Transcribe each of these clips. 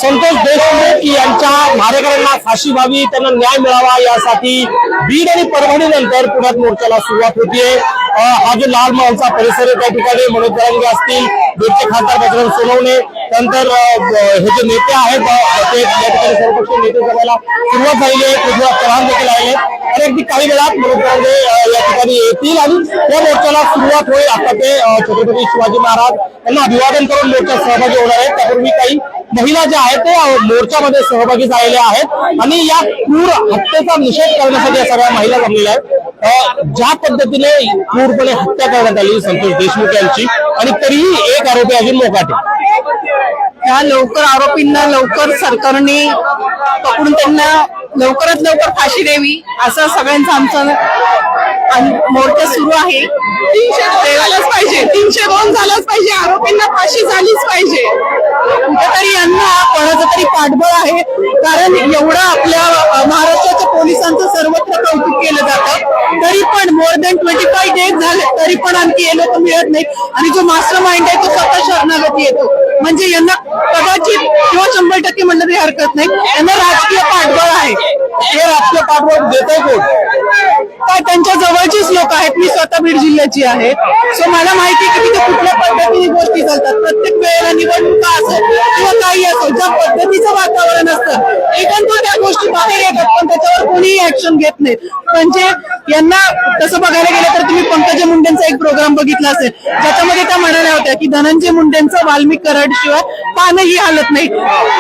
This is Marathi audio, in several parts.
संतोष देशमुख यांच्या मारेकऱ्यांना फाशी व्हावी, त्यांना न्याय मिळावा यासाठी बीड आणि परभणी नंतर पुण्यात मोर्चाला सुरुवात होतीये। हा जो लाल महलचा परिसर आहे त्या ठिकाणी मनोज जरांगे असतील, बीडचे खासदार बजरंग सोनवणे, त्यानंतर हे जे नेते आहेत ते या ठिकाणी सर्वपक्षीय नेते सभेला सुरुवात झालेली आहे। पृथ्वीराज चव्हाण देखील आले आणि अगदी काही वेळात मनोज जरांगे या ठिकाणी येतील आणि या मोर्चाला सुरुवात होईल। आता ते छत्रपती शिवाजी महाराज यांना अभिवादन करून मोर्चात सहभागी होणार आहेत। त्यापूर्वी काही महिला ज्या आहेत ते मोर्चामध्ये सहभागी झालेल्या आहेत आणि या क्रूर हत्येचा निषेध करण्यासाठी या सगळ्या महिला जमलेल्या आहेत। ज्या पद्धतीने क्रूरपणे हत्या करण्यात आली संतोष देशमुख यांची आणि तरीही एक आरोपी अजून मोकाटे, या लवकर आरोपींना लवकर सरकारने पकडून त्यांना लवकरात लवकर फाशी द्यावी असं सगळ्यांचं आमचं मोर्चा सुरू आहे। 300 द्यायलाच पाहिजे, 302 झालाच पाहिजे, आरोपींना फाशी झालीच पाहिजे। कुठेतरी यांना कोणाचं तरी पाठबळ आहे, कारण एवढं आपल्या महाराष्ट्राच्या पोलिसांचं सर्वत्र कौतुक केलं जातं, तरी पण मोर दॅन 25 डेज झाले तरी पण आणखी हे लोक मिळत नाहीत आणि जो मास्टर माइंड आहे तो स्वतः शरणागती येतो। म्हणजे यांना कदाचित किंवा 100% म्हणलं तरी हरकत नाही, यांना राजकीय पाठबळ आहे। हे राजकीय पाठबळ देत आहे कोण? काय त्यांच्या जवळचीच लोक आहेत। मी स्वतः बीड जिल्ह्याची आहे, सो मला माहिती की तिथे कुठल्या पद्धतीने गोष्टी चालतात। प्रत्येक वेळेला निवडणुका असो किंवा काही असो, ज्या पद्धतीचं वातावरण असतं एकंदर त्या गोष्टी बाहेर येतात पण त्याच्यावर कोणीही ऍक्शन घेत नाही। म्हणजे यांना तसं बघायला गेलं तर तुम्ही पंकजा मुंडेंचा एक प्रोग्राम बघितला असेल ज्याच्यामध्ये त्या म्हणाल्या होत्या की धनंजय मुंडेंचं वाल्मिक कराड शिवाय पानही हालत नाही।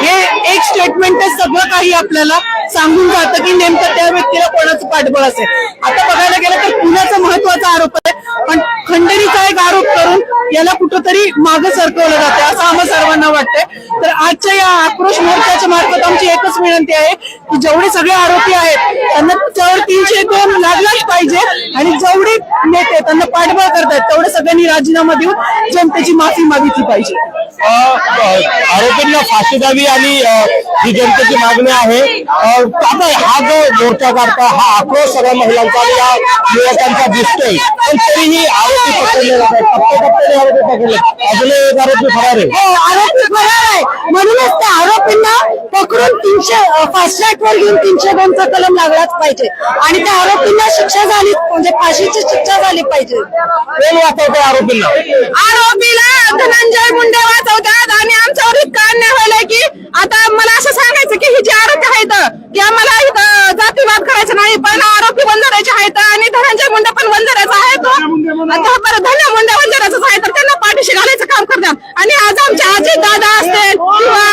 हे एक स्टेटमेंटच सगळं काही आपल्याला सांगून जातं की नेमकं त्या व्यक्तीला कोणाचं पाठबळ असेल। आता बघायला गेलं तर पुण्याचा महत्वाचा आरोप आहे, पण खंडणीचा एक आरोप करून याला कुठंतरी मागं सरकवलं जाते असं आम्हा सर्वांना वाटतंय। तर आजच्या या आक्रोश मोर्चाच्या मार्फत आमची एकच विनंती आहे की जेवढे सगळे आरोपी आहेत त्यांना त्यावर 302 लागलाच पाहिजे आणि जेवढे नेते त्यांना पाठबळ करतायत तेवढे सगळ्यांनी राजीनामा देऊन जनतेची माफी मागितली पाहिजे। आरोपींना फाशी द्यावी आणि ही जनतेची मागणी आहे। आता हा जो मोर्चा काढता हा आक्रोश सगळ्या महिलांचा आणि या युवकांचा दिसतोय, पण तरीही आरोपी पकडले जात आहेत, टप्प्याटप्प्याने आरोपी पकडले। अजून एक आरोपी फरार आहे, आरोपी फरार आहे म्हणूनच त्या आरोपींना पकडून 300 फास्ट ट्रॅकवर घेऊन 302 चा कलम लागलाच पाहिजे आणि त्या आरोपींना शिक्षा झाली म्हणजे फाशीची शिक्षा झाली पाहिजे। कोण वाचवतोय आरोपींना? आरोपीला धनंजय मुंडे वाचवतात आणि आमच्यावर इतका अन्याय व्हायला की आता मला असं सांगायचं की ही जी आरोपी आहेत की आम्हाला जातीवाद करायचा नाही, पण आरोपी वंजाराचे आहेत आणि धनंजय मुंडे पण वंजाराचा आहे तो धन्य मुंडे वंजाराचाच आहे, तर त्यांना पाठीशी घालायचं काम करतात। आणि आज आमचे आजी दादा असतील किंवा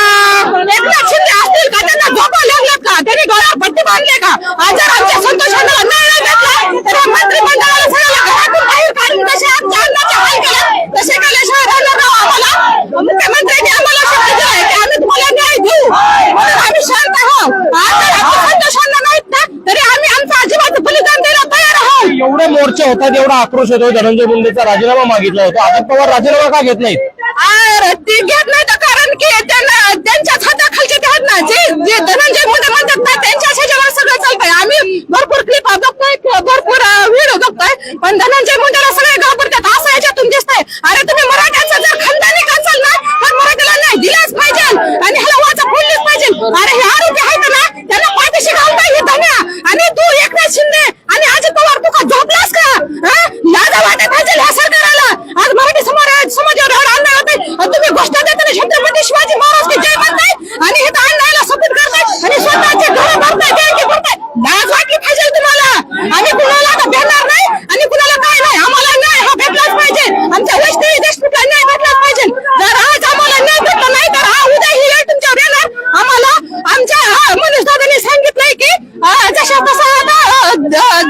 एकनाथ शिंदे असतील का त्यांना झोपा लागल्यात का, त्यांनी गळ्यावर पट्टी बांधले का? आज जर आमच्या संतोषांना नाही घेतला तर मंत्रिमंडळाला सगळ्याला घरातून बाहेर काढून कसे आमच्या अन्नाचे हाल केले तसे केल्याशिवाय राहणार नाही। आम्हाला मुख्यमंत्र्यांनी आम्हाला शब्द दिलाय की आम्ही तुम्हाला न्याय देऊ, म्हणून आम्ही शांत आहोत। आज जर आमच्या संतोषांना नाहीत ना तरी आम्ही आमचं अजिबात बलिदान द्यायला तयार आहोत। एवढे मोर्चे होतात, एवढा आक्रोश होतो, धनंजय मुंडेचा राजीनामा मागितला होता, अजित पवार राजीनामा का घेत नाहीत? ते घेत नाही तर कारण की त्यांना त्यांच्याच हाताखालचे ते आहेत ना, जे धनंजय मुंडे म्हणतात ना त्यांच्याच ह्याच्यावर सगळं चालतंय। आम्ही भरपूर क्लिप बघतोय, भरपूर व्हिडिओ बघतोय, पण धनंजय मुंडेला सगळे घाबरतात असं ह्याच्यातून दिसतंय। अरे तुम्ही मराठ्यांचा जर खंदानी करसाल ना तर मराठीला नाही दिलाच पाहिजे आणि ह्याला वाचा फोडलीच पाहिजे। अरे हे आरोपी आहेत ना त्यांना पाठीशी घालताय हे धन्या आणि तू एकनाथ शिंदे आणि अजित पवार तू का झोपलास का? लाजा वाटत पाहिजे ह्या सरकारला। आज मराठी समाजावर अन्याय होतोय, तुम्ही घोषणा देताना छत्रपती शिवाजी महाराज की जय म्हणताय आणि हे तर अन्यायाला सपोर्ट करताय आणि स्वतःचे घर भरताय, देणगी भरताय। लाज वाटली पाहिजे तुम्हाला। आम्ही कुणाला आता भेटणार नाही आणि कुणाला काय नाही, आम्हाला न्याय हा भेटलाच पाहिजे। आमच्या वैष्णवी देशमुखला न्याय भेटलाच पाहिजे। जर आज आम्हाला न्याय भेटला नाही तर हा उद्या ही वेळ तुमच्यावर येणार। आम्हाला आमच्या मनोज दादांनी सांगितलंय की जशा तसा आता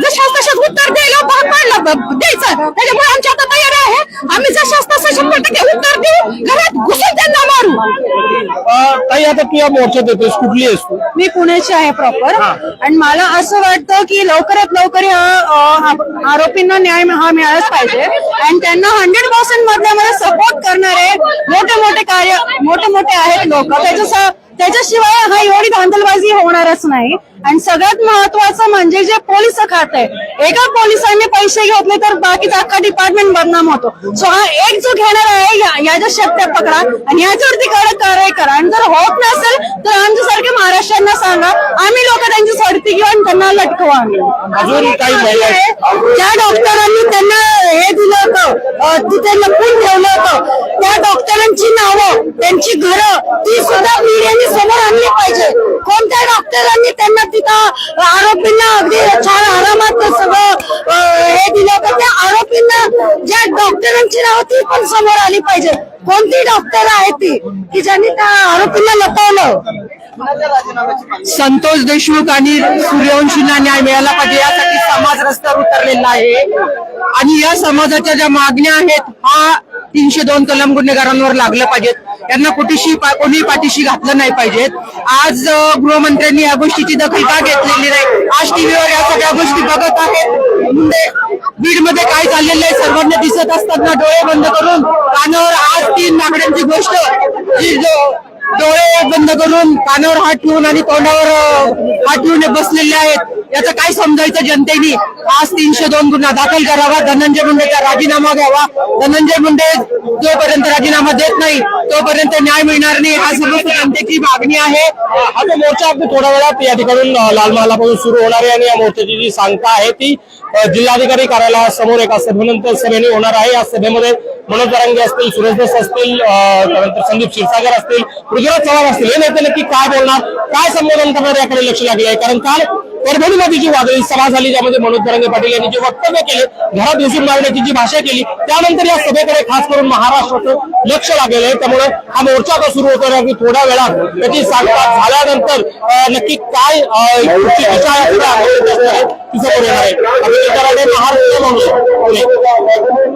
जशा तशाच उत्तर द्यायला भाग पाडला द्यायचं, त्याच्यामुळे आमची आता तयारी आहे। आम्ही जशाच तसं 100% उत्तर देऊ, घरात घुसून त्यांना मारू। ताई आता तू या मोर्चात येतोस, कुठली आहेस तू? मी पुण्याची आहे प्रॉपर आणि मला असं वाटतं की लवकरात लवकर आरोपींना न्याय हा मिळालाच पाहिजे आणि त्यांना 100% मधल्यामध्ये सपोर्ट करणारे मोठे मोठे आहेत लोक, त्याच्याशिवाय हा एवढी धांदलबाजी होणारच नाही। आणि सगळ्यात महत्वाचं म्हणजे जे पोलीस खात आहे, एका पोलिसांनी पैसे घेतले तर बाकीचा अख्खा डिपार्टमेंट बदनाम होतो। सो हा एक जो घेणार आहे याच्या शेपट्या पकडा आणि याच्यावरती कडक कारवाई करा आणि जर होत नसेल आमच्यासारख्या महाराष्ट्रांना सांगा, आम्ही लोक त्यांची सडती घेऊन त्यांना लटकवा. अजून काही महिला आहेत? ज्या डॉक्टरांनी त्यांना हे दिलं होतं, तिथे लपवून ठेवलं होतं, त्या डॉक्टरांची नावं, त्यांची घरं, ती सुद्धा मीडियाने समोर आणली पाहिजे. कोणत्या डॉक्टरांनी त्यांना तिथं आरोपींना अगदी छान आरामात सगळं हे दिलं होतं, त्या आरोपींना ज्या डॉक्टरांची नावं ती पण समोर आली पाहिजे. कोणती डॉक्टर आहे ती की ज्यांनी त्या आरोपींना लपवलं. संतोष देशमुख आणि सूर्यवंशींना न्याय मिळाला पाहिजे यासाठी समाज रस्त्यावर उतरलेला आहे. आणि या समाजाच्या ज्या मागण्या आहेत, हा 302 कलम गुन्हेगारांवर लागलं पाहिजेत. यांना कोणी पाठीशी घातलं नाही पाहिजेत. आज गृहमंत्र्यांनी या गोष्टीची दखल का घेतलेली नाही? आज टीव्हीवर या सगळ्या गोष्टी बघत आहेत. बीड मध्ये काय चाललेलं आहे सर्वांना दिसत असताना डोळे बंद करून कानावर आज 3 मागण्यांची गोष्ट, जी डोळे बंद करून कानावर हात ठेवून आणि तोंडावर हात ठेवून बसलेले आहेत. याचं काय समजायचं जनतेने? आज 302 गुन्हा दाखल करावा, धनंजय मुंडेचा राजीनामा घ्यावा. धनंजय मुंडे जोपर्यंत राजीनामा देत नाही तोपर्यंत न्याय मिळणार नाही, हा सर्व जनतेची मागणी आहे. हा जो मोर्चा अगदी थोड्या वेळात या ठिकाणी लाल महालापासून सुरू होणार आहे आणि या मोर्चाची जी सांगता आहे ती जिल्हाधिकारी कार्यालयासमोर एका सभेनंतर सभेने होणार आहे. या सभेमध्ये मनोज जरांगे असतील, सुरेश दस असतील, त्यानंतर संदीप क्षीरसागर असतील, पृथ्वीराज चव्हाण असतील, हे नेते नक्की काय बोलणार, काय संबोधन करणार याकडे लक्ष लागले आहे. कारण काल परभणीमध्ये जी वादळी सभा झाली ज्यामध्ये मनोज जरांगे पाटील यांनी जे वक्तव्य केले, घरात घुसून मारण्याची जी भाषा केली, त्यानंतर या सभेकडे खास करून महाराष्ट्राचं लक्ष लागलेलं आहे. त्यामुळे हा मोर्चा आता सुरू होतो अगदी थोड्या वेळात त्याची सांगता झाल्यानंतर नक्की काय दिशा आहे, तिचं पुढे येणार आहे. महाराष्ट्र म्हणून